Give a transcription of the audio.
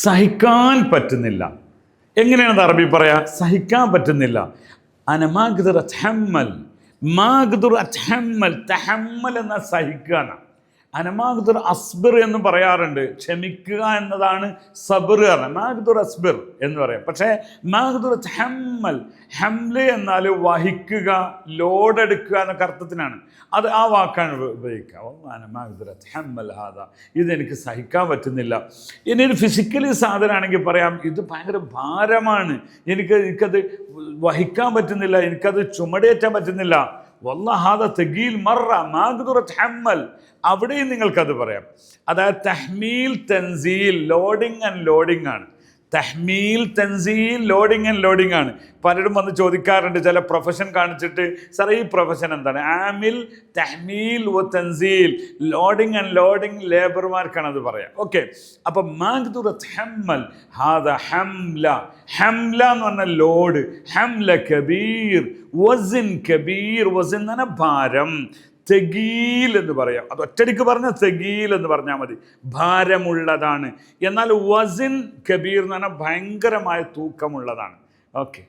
സഹിക്കാൻ പറ്റുന്നില്ല. എങ്ങനെയാണ് അറബി പറയാ? സഹിക്കാൻ പറ്റുന്നില്ല. അന മാഖ്ദുർ അത്ഹമ്മൽ. മാഖ്ദുർ അത്ഹമ്മൽ, തഹമ്മൽ എന്ന സഹിക്കുകയാണ്. അനമാഖ്ദുർ അസ്ബിർ എന്ന് പറയാറുണ്ട്. ക്ഷമിക്കുക എന്നതാണ് സബർ. മാഖ്ദുർ അസ്ബിർ എന്ന് പറയാം. പക്ഷേ മാഖ്ദുർ ഹമ്മൽ, ഹംല് എന്നാൽ വഹിക്കുക, ലോഡെടുക്കുക എന്നൊക്കെ അർത്ഥത്തിനാണ്. അത് ആ വാക്കാണ് ഉപയോഗിക്കുക. മാഖ്ദുർ ഹമ്മൽ ഹാദ, ഇതെനിക്ക് സഹിക്കാൻ പറ്റുന്നില്ല. ഇനി ഒരു ഫിസിക്കലി സാധനമാണെങ്കിൽ പറയാം, ഇത് ഭയങ്കര ഭാരമാണ്, എനിക്കത് വഹിക്കാൻ പറ്റുന്നില്ല, എനിക്കത് ചുമടേറ്റാൻ പറ്റുന്നില്ല. വല്ലാഹ് തഗീൽ മറ മാഖ്ദുർ ഹമ്മൽ, അവിടെയും നിങ്ങൾക്കത് പറയാം. അതായത് തഹ്മീൽ തൻസീൽ, ലോഡിങ് ആൻഡ് ലോഡിങ് ആണ്. തഹ്മീൽ തൻസീൽ, ലോഡിങ് ആൻഡ് ലോഡിങ് ആണ്. പലരും വന്ന് ചോദിക്കാറുണ്ട് ചില പ്രൊഫഷൻ കാണിച്ചിട്ട്, സാറേ ഈ പ്രൊഫഷൻ എന്താണ്? ആമിൽ, തഹ്മീൽ വ തൻസീൽ, ലോഡിങ് ആൻഡ് ലോഡിങ് ലേബർമാർക്കാണ് അത് പറയാം. ഓക്കെ, അപ്പൊ മാഖ്ദുർ ഹമ്മൽ ഹാദ ഹംല. ഹംല എന്ന് പറഞ്ഞാൽ ലോഡ്. ഹംല കബീർ, വസിൻ കബീർ, വസിൻ എന്ന് പറഞ്ഞാൽ ഭാരം. തെഗീൽ എന്ന് പറയാം. അത് ഒറ്റടിക്ക് പറഞ്ഞാൽ തെഗീൽ എന്ന് പറഞ്ഞാൽ മതി, ഭാരമുള്ളതാണ്. എന്നാൽ വസിൻ കബീർ എന്ന് പറഞ്ഞാൽ ഭയങ്കരമായ തൂക്കമുള്ളതാണ്. ഓക്കെ.